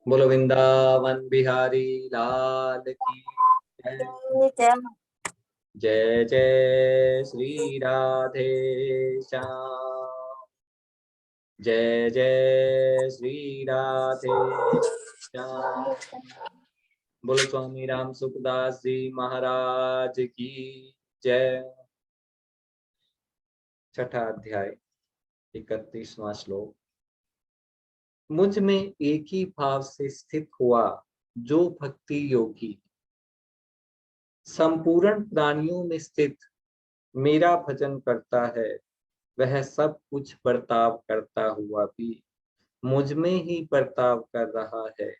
बोलो वृंदावन बिहारी लाल की जय। जय। जय जय श्री राधे श्याम। जय जय श्री राधे श्याम। बोलो स्वामी राम सुखदास जी महाराज की जय। छठा अध्याय 31वां श्लोक। मुझ में एक ही भाव से स्थित हुआ जो भक्ति योगी संपूर्ण प्राणियों में स्थित मेरा भजन करता है, वह सब कुछ बर्ताव करता हुआ भी मुझ में ही बर्ताव कर रहा है,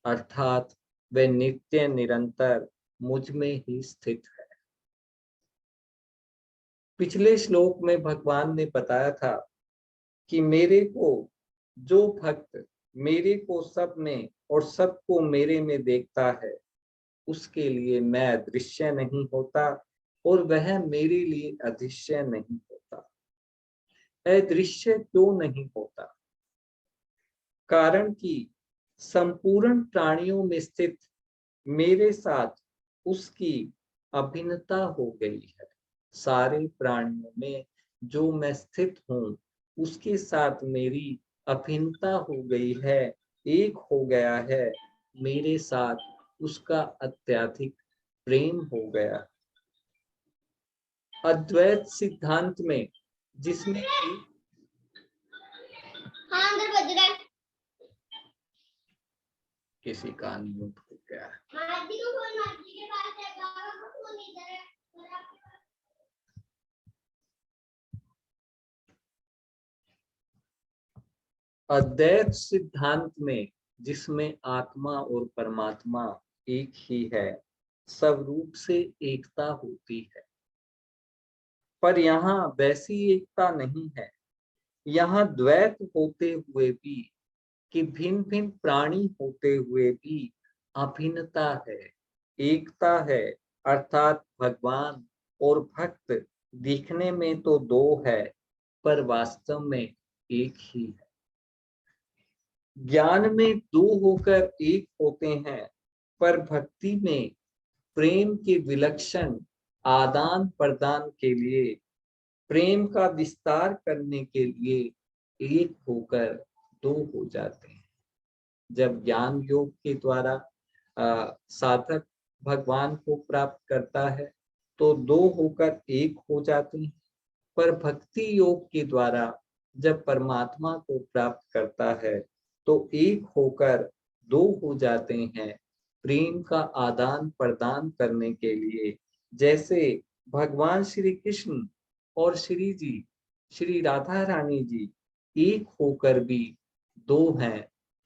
अर्थात वह नित्य निरंतर मुझ में ही स्थित है। पिछले श्लोक में भगवान ने बताया था कि मेरे को जो भक्त मेरे को सब में और सबको मेरे में देखता है, उसके लिए मैं अदृश्य नहीं होता और वह मेरे लिए अदृश्य नहीं होता। अदृश्य क्यों नहीं होता? कारण कि संपूर्ण प्राणियों में स्थित मेरे साथ उसकी अभिन्नता हो गई है। सारे प्राणियों में जो मैं स्थित हूँ उसके साथ मेरी अभिन्नता हो गई है, एक हो गया है। मेरे साथ उसका अत्यधिक प्रेम हो गया। अद्वैत सिद्धांत में जिसमें किसी का अनम्यूट हो गया है। अद्वैत सिद्धांत में जिसमें आत्मा और परमात्मा एक ही है, सब रूप से एकता होती है। पर यहाँ वैसी एकता नहीं है। यहाँ द्वैत होते हुए भी, कि भिन्न भिन्न प्राणी होते हुए भी अभिन्नता है, एकता है। अर्थात भगवान और भक्त दिखने में तो दो है, पर वास्तव में एक ही है। ज्ञान में दो होकर एक होते हैं, पर भक्ति में प्रेम के विलक्षण आदान प्रदान के लिए, प्रेम का विस्तार करने के लिए एक होकर दो हो जाते हैं। जब ज्ञान योग के द्वारा साधक भगवान को प्राप्त करता है तो दो होकर एक हो जाते हैं, पर भक्ति योग के द्वारा जब परमात्मा को प्राप्त करता है तो एक होकर दो हो जाते हैं, प्रेम का आदान प्रदान करने के लिए। जैसे भगवान श्री कृष्ण और श्री राधा रानी जी एक होकर भी दो हैं,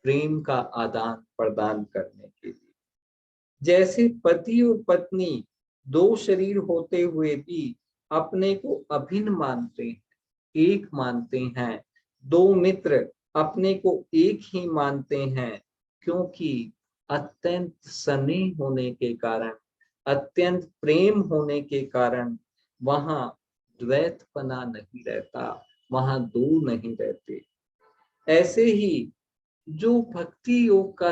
प्रेम का आदान प्रदान करने के लिए। जैसे पति और पत्नी दो शरीर होते हुए भी अपने को अभिन्न मानते हैं, एक मानते हैं। दो मित्र अपने को एक ही मानते हैं, क्योंकि अत्यंत स्नेह होने के कारण, अत्यंत प्रेम होने के कारण वहां द्वैतपना नहीं रहता, वहां दो नहीं रहते। ऐसे ही जो भक्ति योग का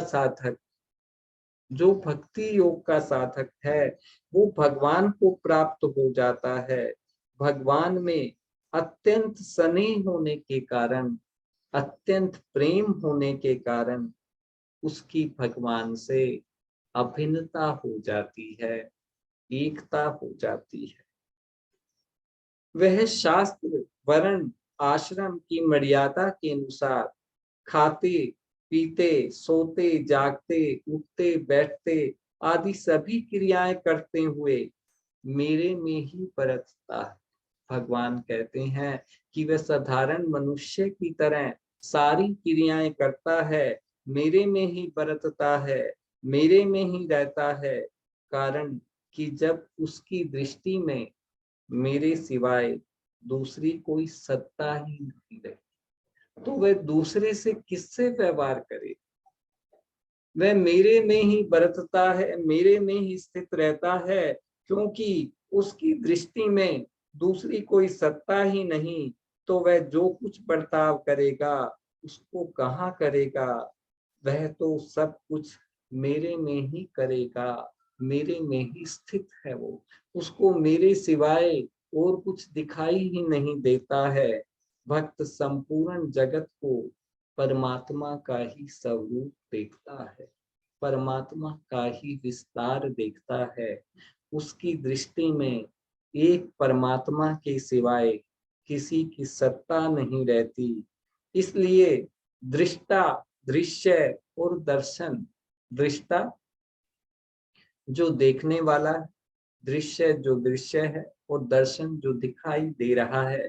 साधक है, वो भगवान को प्राप्त हो जाता है। भगवान में अत्यंत स्नेह होने के कारण, अत्यंत प्रेम होने के कारण उसकी भगवान से अभिन्नता हो जाती है, एकता हो जाती है। वह शास्त्र वर्ण आश्रम की मर्यादा के अनुसार खाते पीते सोते जागते उठते बैठते आदि सभी क्रियाएं करते हुए मेरे में ही बरतता है। भगवान कहते हैं कि वह साधारण मनुष्य की तरह सारी क्रियाएं करता है, मेरे में ही बरतता है, मेरे में ही रहता है। कारण कि जब उसकी दृष्टि में मेरे सिवाय दूसरी कोई सत्ता ही नहीं रही, तो वह दूसरे से किससे व्यवहार करे? वह मेरे में ही बरतता है, मेरे में ही स्थित रहता है, क्योंकि उसकी दृष्टि में दूसरी कोई सत्ता ही नहीं। तो वह जो कुछ बर्ताव करेगा उसको कहाँ करेगा? वह तो सब कुछ मेरे में ही करेगा, मेरे में ही स्थित है वो, उसको मेरे सिवाय और कुछ दिखाई ही नहीं देता है। भक्त संपूर्ण जगत को परमात्मा का ही स्वरूप देखता है, परमात्मा का ही विस्तार देखता है। उसकी दृष्टि में एक परमात्मा के सिवाय किसी की सत्ता नहीं रहती। इसलिए दृष्टा, दृश्य और दर्शन, दृष्टा जो देखने वाला, दृश्य जो दृश्य है, और दर्शन जो दिखाई दे रहा है,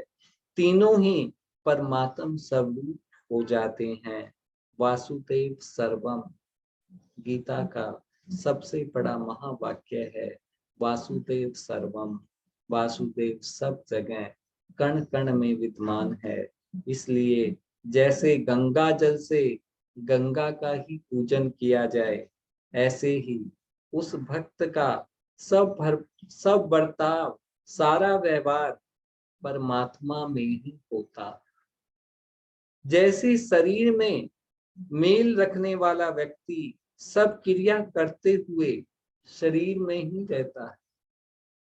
तीनों ही परमात्म स्वरूप हो जाते हैं। वासुदेव सर्वम गीता का सबसे बड़ा महावाक्य है, वासुदेव सर्वम। वासुदेव सब जगह कण कण में विद्यमान है। इसलिए जैसे गंगा जल से गंगा का ही पूजन किया जाए, ऐसे ही उस भक्त का सब बर्ताव, सारा व्यवहार परमात्मा में ही होता। जैसे शरीर में मेल रखने वाला व्यक्ति सब क्रिया करते हुए शरीर में ही रहता है,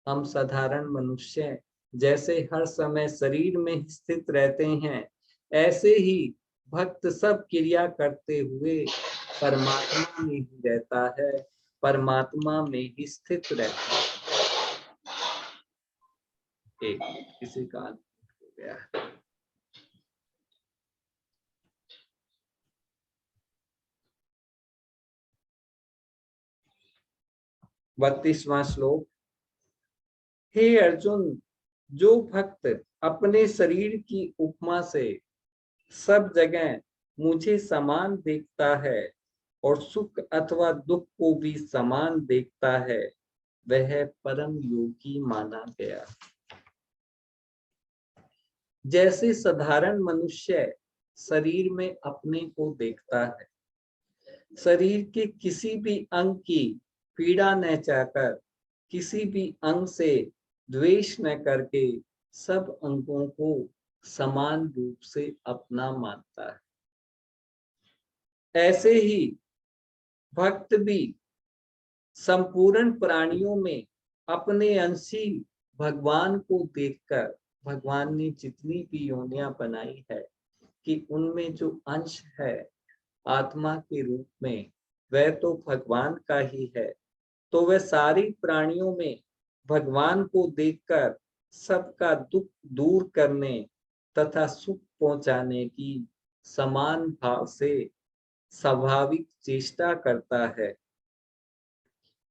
हम साधारण मनुष्य जैसे हर समय शरीर में स्थित रहते हैं, ऐसे ही भक्त सब क्रिया करते हुए परमात्मा में ही रहता है, परमात्मा में ही स्थित रहता है। किसी का हो गया। 32वां श्लोक। हे अर्जुन, जो भक्त अपने शरीर की उपमा से सब जगह मुझे समान देखता है और सुख अथवा दुख को भी समान देखता है, वह परम योगी माना गया। जैसे साधारण मनुष्य शरीर में अपने को देखता है, शरीर के किसी भी अंग की पीड़ा न चाहकर, किसी भी अंग से द्वेष न करके सब अंगों को समान रूप से अपना मानता है, ऐसे ही भक्त भी संपूर्ण प्राणियों में अपने अंशी भगवान को देखकर, भगवान ने जितनी भी योनियां बनाई है कि उनमें जो अंश है आत्मा के रूप में, वह तो भगवान का ही है, तो वह सारी प्राणियों में भगवान को देखकर सबका दुख दूर करने तथा सुख पहुंचाने की समान भाव से स्वाभाविक चेष्टा करता है।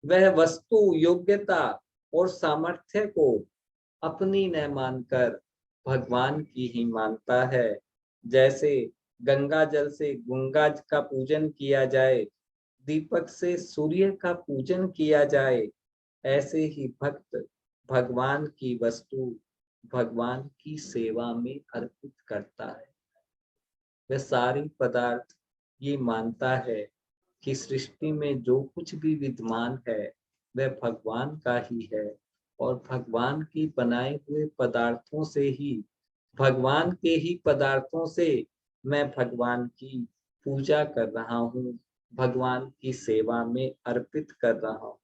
वह वस्तु, योग्यता और सामर्थ्य को अपनी न मानकर भगवान की ही मानता है। जैसे गंगा जल से गंगा का पूजन किया जाए, दीपक से सूर्य का पूजन किया जाए, ऐसे ही भक्त भगवान की वस्तु भगवान की सेवा में अर्पित करता है। वह सारी पदार्थ ये मानता है कि सृष्टि में जो कुछ भी विद्यमान है वह भगवान का ही है, और भगवान की बनाए हुए पदार्थों से ही, भगवान के ही पदार्थों से मैं भगवान की पूजा कर रहा हूँ, भगवान की सेवा में अर्पित कर रहा हूँ।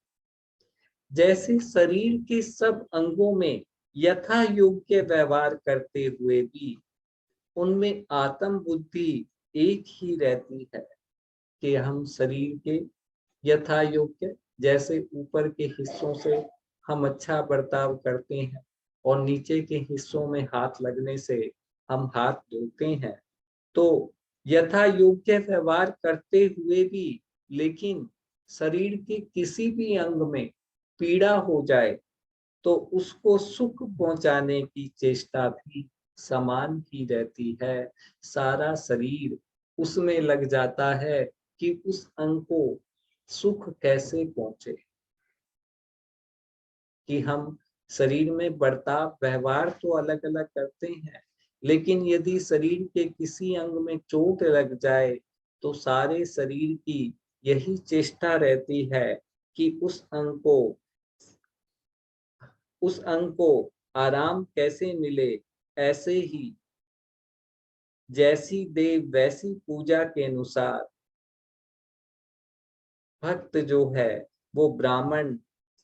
जैसे शरीर के सब अंगों में यथा योग्य व्यवहार करते हुए भी उनमें आत्म बुद्धि एक ही रहती है कि हम शरीर के यथा योग्य, जैसे ऊपर के हिस्सों से हम अच्छा बर्ताव करते हैं और नीचे के हिस्सों में हाथ लगने से हम हाथ धोते हैं, तो यथा योग्य व्यवहार करते हुए भी लेकिन शरीर के किसी भी अंग में पीड़ा हो जाए तो उसको सुख पहुंचाने की चेष्टा भी समान ही रहती है। सारा शरीर उसमें लग जाता है कि उस अंग को सुख कैसे पहुंचे। कि हम शरीर में बर्ताव व्यवहार तो अलग अलग करते हैं, लेकिन यदि शरीर के किसी अंग में चोट लग जाए तो सारे शरीर की यही चेष्टा रहती है कि उस अंग को आराम कैसे मिले। ऐसे ही जैसी देव वैसी पूजा के अनुसार भक्त जो है वो ब्राह्मण,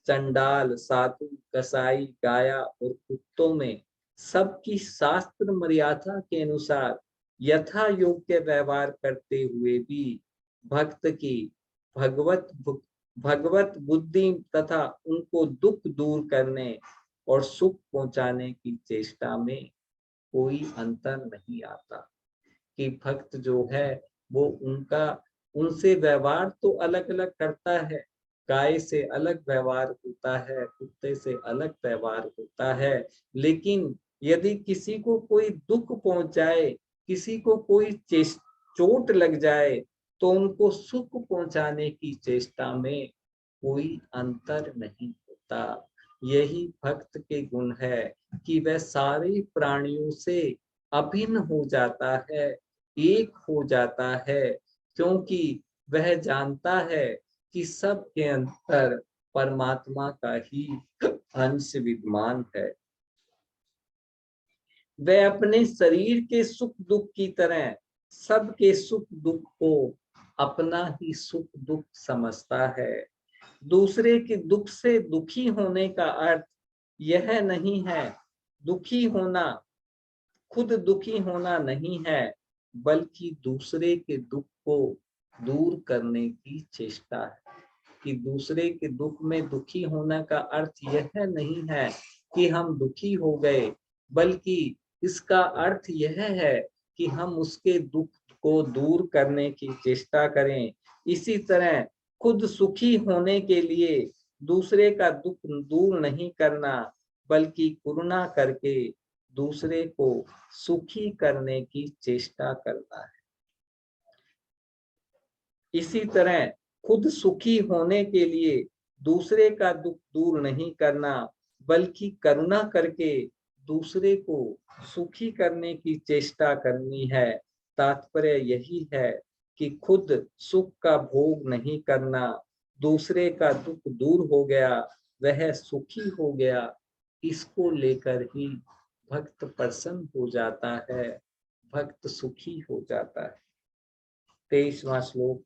चंडाल, साधु, कसाई, गाया और कुत्तों में सबकी शास्त्र मर्यादा के अनुसार यथा योग्य व्यवहार करते हुए भी भक्त की भगवत भगवत बुद्धि तथा उनको दुख दूर करने और सुख पहुंचाने की चेष्टा में कोई अंतर नहीं आता। कि भक्त जो है वो उनका उनसे व्यवहार तो अलग अलग करता है, गाय से अलग व्यवहार होता है, कुत्ते से अलग व्यवहार होता है, लेकिन यदि किसी को कोई दुख पहुंच जाए, किसी को कोई चोट लग जाए, तो उनको सुख पहुंचाने की चेष्टा में कोई अंतर नहीं होता। यही भक्त के गुण है कि वह सारे प्राणियों से अभिन्न हो जाता है, एक हो जाता है, क्योंकि वह जानता है कि सब के अंदर परमात्मा का ही अंश विद्यमान है। वह अपने शरीर के सुख दुख की तरह सबके सुख दुख को अपना ही सुख दुख समझता है। दूसरे के दुख से दुखी होने का अर्थ यह नहीं है, दुखी होना खुद दुखी होना नहीं है, बल्कि दूसरे के दुख को दूर करने की चेष्टा है। कि दूसरे के दुख में दुखी होने का अर्थ यह नहीं है कि हम दुखी हो गए, बल्कि इसका अर्थ यह है कि हम उसके दुख को दूर करने की चेष्टा करें। इसी तरह खुद सुखी होने के लिए दूसरे का दुख दूर नहीं करना, बल्कि करुणा करके दूसरे को सुखी करने की चेष्टा करना है। इसी तरह खुद सुखी होने के लिए दूसरे का दुख दूर नहीं करना, बल्कि करुणा करके दूसरे को सुखी करने की चेष्टा करनी है। तात्पर्य यही है कि खुद सुख का भोग नहीं करना, दूसरे का दुख दूर हो गया, वह सुखी हो गया, इसको लेकर ही भक्त प्रसन्न हो जाता है, भक्त सुखी हो जाता है। 23वां श्लोक।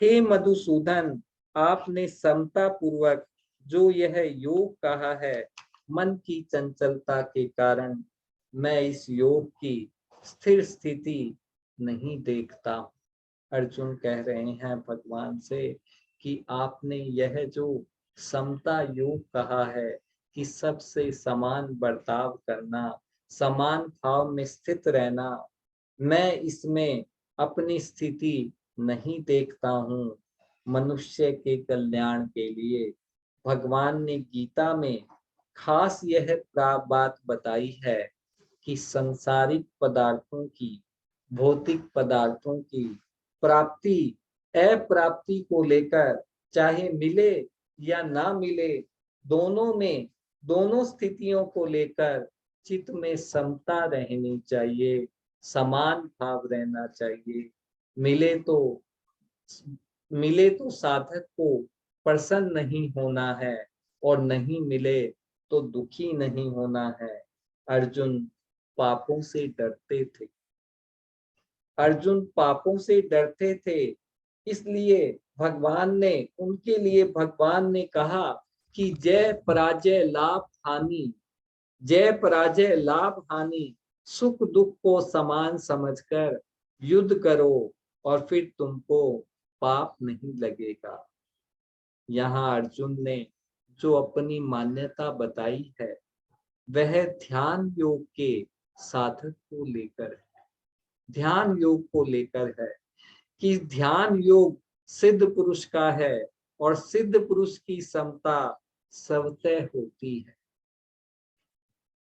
हे मधुसूदन, आपने समता पूर्वक जो यह योग कहा है, मन की चंचलता के कारण मैं इस योग की स्थिर स्थिति नहीं देखता। अर्जुन कह रहे हैं भगवान से कि आपने यह जो समता योग कहा है कि सबसे समान बर्ताव करना, समान भाव में स्थित रहना, मैं इसमें अपनी स्थिति नहीं देखता हूँ। मनुष्य के कल्याण के लिए भगवान ने गीता में खास यह बात बताई है कि संसारिक पदार्थों की, भौतिक पदार्थों की प्राप्ति अप्राप्ति को लेकर, चाहे मिले या ना मिले, दोनों में, दोनों स्थितियों को लेकर चित्त में समता रहनी चाहिए, समान भाव रहना चाहिए। मिले तो साधक को प्रसन्न नहीं होना है, और नहीं मिले तो दुखी नहीं होना है। अर्जुन पापों से डरते थे, अर्जुन पापों से डरते थे, इसलिए भगवान ने उनके लिए भगवान ने कहा कि जय पराजय लाभ हानि, जय पराजय लाभ हानि, सुख दुख को समान समझकर युद्ध करो और फिर तुमको पाप नहीं लगेगा। यहाँ अर्जुन ने जो अपनी मान्यता बताई है वह ध्यान योग के साधक को लेकर है, ध्यान योग को लेकर है कि ध्यान योग सिद्ध पुरुष का है और सिद्ध पुरुष की समता स्वतः होती है।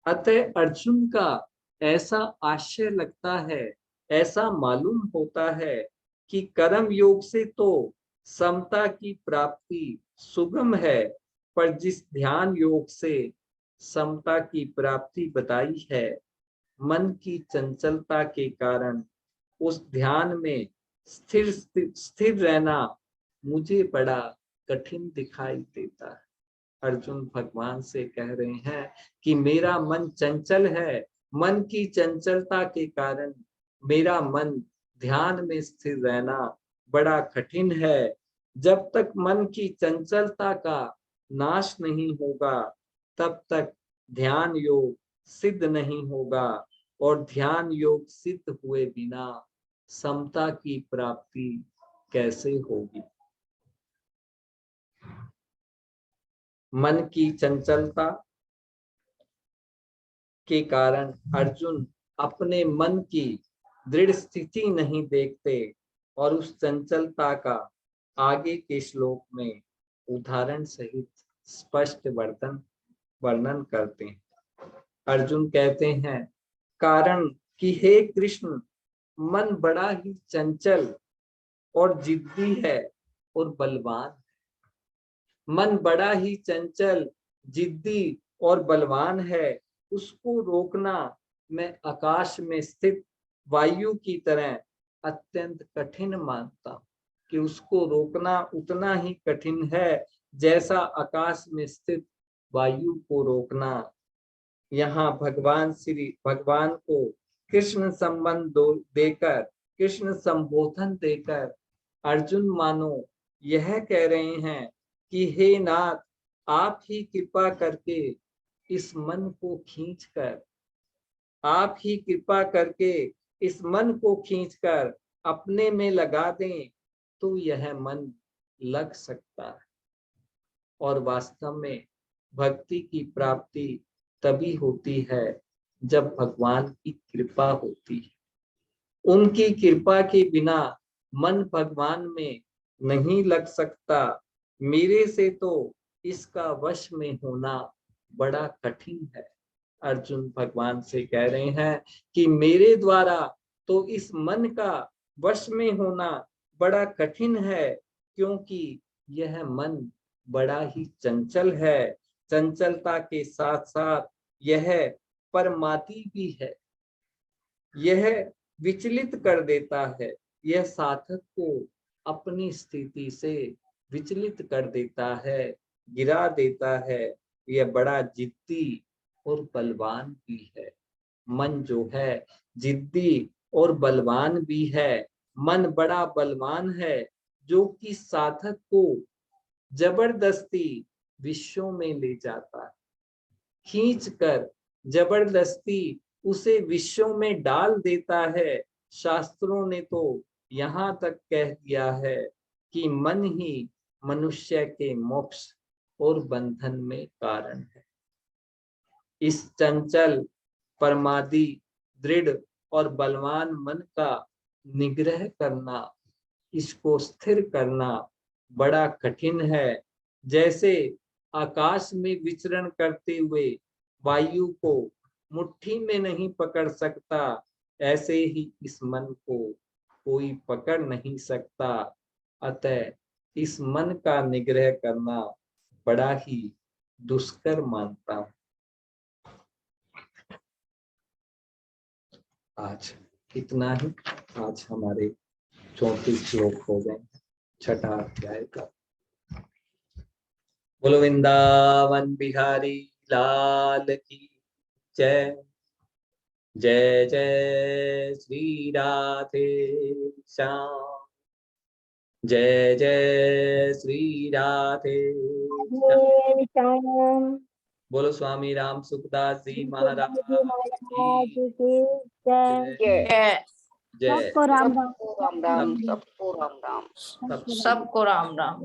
अतः अर्जुन का ऐसा आशय लगता है, ऐसा मालूम होता है कि कर्म योग से तो समता की प्राप्ति सुगम है, पर जिस ध्यान योग से समता की प्राप्ति बताई है, मन की चंचलता के कारण उस ध्यान में स्थिर रहना मुझे बड़ा कठिन दिखाई देता है। अर्जुन भगवान से कह रहे हैं कि मेरा मन चंचल है, मन की चंचलता के कारण मेरा मन ध्यान में स्थिर रहना बड़ा कठिन है। जब तक मन की चंचलता का नाश नहीं होगा तब तक ध्यान योग सिद्ध नहीं होगा, और ध्यान योग सिद्ध हुए बिना समता की प्राप्ति कैसे होगी। मन की चंचलता के कारण अर्जुन अपने मन की दृढ़ स्थिति नहीं देखते और उस चंचलता का आगे के श्लोक में उदाहरण सहित स्पष्ट वर्णन करते हैं। अर्जुन कहते हैं, कारण कि हे कृष्ण, मन बड़ा ही चंचल और जिद्दी है और बलवान। मन बड़ा ही चंचल, जिद्दी और बलवान है। उसको रोकना मैं आकाश में स्थित वायु की तरह अत्यंत कठिन मानता हूं, कि उसको रोकना उतना ही कठिन है जैसा आकाश में स्थित वायु को रोकना। यहाँ भगवान को कृष्ण संबंध देकर, कृष्ण संबोधन देकर अर्जुन मानो यह कह रहे हैं कि हे नाथ, आप ही कृपा करके इस मन को खींचकर, आप ही कृपा करके इस मन को खींचकर अपने में लगा दें तो यह मन लग सकता है। और वास्तव में भक्ति की प्राप्ति तभी होती है जब भगवान की कृपा होती है। उनकी कृपा के बिना मन भगवान में नहीं लग सकता। मेरे से तो इसका वश में होना बड़ा कठिन है। अर्जुन भगवान से कह रहे हैं कि मेरे द्वारा तो इस मन का वश में होना बड़ा कठिन है, क्योंकि यह मन बड़ा ही चंचल है। चंचलता के साथ साथ यह परमाती भी है। यह विचलित कर देता है। यह साधक को अपनी स्थिति से विचलित कर देता है, गिरा देता है। यह बड़ा जिद्दी और बलवान भी है। मन जो है जिद्दी और बलवान भी है। मन बड़ा बलवान है जो कि साधक को जबरदस्ती विषयों में ले जाता है, खींचकर जबरदस्ती उसे विषयों में डाल देता है। शास्त्रों ने तो यहाँ तक कह दिया है कि मन ही मनुष्य के मोक्ष और बंधन में कारण है। इस चंचल, परमादी, दृढ़ और बलवान मन का निग्रह करना, इसको स्थिर करना बड़ा कठिन है। जैसे आकाश में विचरण करते हुए वायु को मुट्ठी में नहीं पकड़ सकता, ऐसे ही इस मन को कोई पकड़ नहीं सकता। अतः इस मन का निग्रह करना बड़ा ही दुष्कर मानता हूं। आज इतना ही। आज हमारे 34 श्लोक हो गए, छठा अध्याय का। बोलो वृंदावन बिहारी लाल की जय। जय जय श्री राधे श्याम। जय जय श्री राधे श्याम। बोलो स्वामी राम सुखदास जी महाराज की जय। जय। सबको राम राम, सबको राम राम, सबको राम राम।